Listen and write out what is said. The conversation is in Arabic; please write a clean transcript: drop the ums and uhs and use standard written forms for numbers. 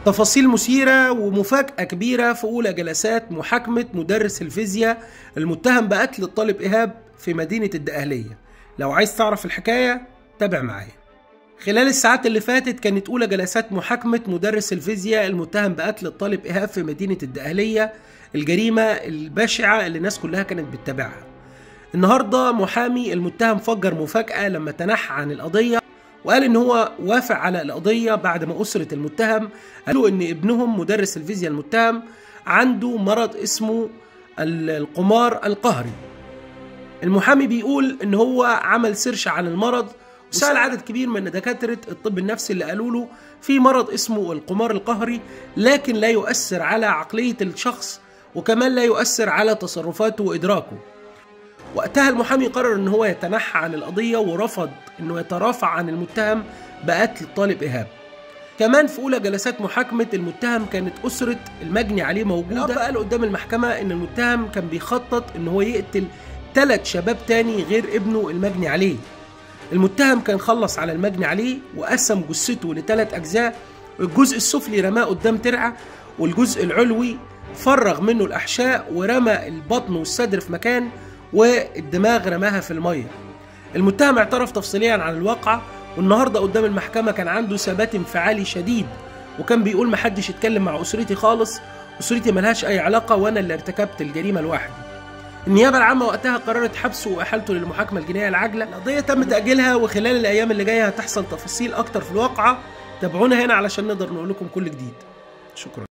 تفاصيل مثيرة ومفاجأة كبيرة في أولى جلسات محاكمة مدرس الفيزياء المتهم بقتل الطالب إيهاب في مدينة الدقهلية. لو عايز تعرف الحكاية تابع معايا. خلال الساعات اللي فاتت كانت أولى جلسات محاكمة مدرس الفيزياء المتهم بقتل الطالب إيهاب في مدينة الدقهلية، الجريمة البشعة اللي الناس كلها كانت بتتابعها. النهاردة محامي المتهم فجر مفاجأة لما تنحى عن القضية وقال ان هو وافق على القضية بعد ما أسرة المتهم قالوا ان ابنهم مدرس الفيزياء المتهم عنده مرض اسمه القمار القهري. المحامي بيقول ان هو عمل سيرش عن المرض وسأل عدد كبير من دكاترة الطب النفسي اللي قالوا له في مرض اسمه القمار القهري، لكن لا يؤثر على عقلية الشخص وكمان لا يؤثر على تصرفاته وإدراكه. وقتها المحامي قرر ان هو يتنحى عن القضية ورفض انه يترافع عن المتهم بقتل الطالب إيهاب. كمان في اولى جلسات محاكمة المتهم كانت اسرة المجني عليه موجودة. الأب قال قدام المحكمة ان المتهم كان بيخطط ان هو يقتل 3 شباب تاني غير ابنه المجني عليه. المتهم كان خلص على المجني عليه وقسم جثته ل3 أجزاء، الجزء السفلي رماه قدام ترعة والجزء العلوي فرغ منه الأحشاء ورمى البطن والصدر في مكان والدماغ رماها في المية. المتهم اعترف تفصيليا عن الواقعة، والنهاردة قدام المحكمة كان عنده ثبات انفعالي شديد وكان بيقول محدش يتكلم مع أسرتي خالص، أسرتي ملهاش أي علاقة وأنا اللي ارتكبت الجريمة لوحدي. النيابة العامة وقتها قررت حبسه وإحالته للمحاكمة الجنائية العاجلة. القضية تم تأجيلها وخلال الأيام اللي جاية هتحصل تفاصيل أكتر في الواقعة. تابعونا هنا علشان نقدر نقول لكم كل جديد. شكرا.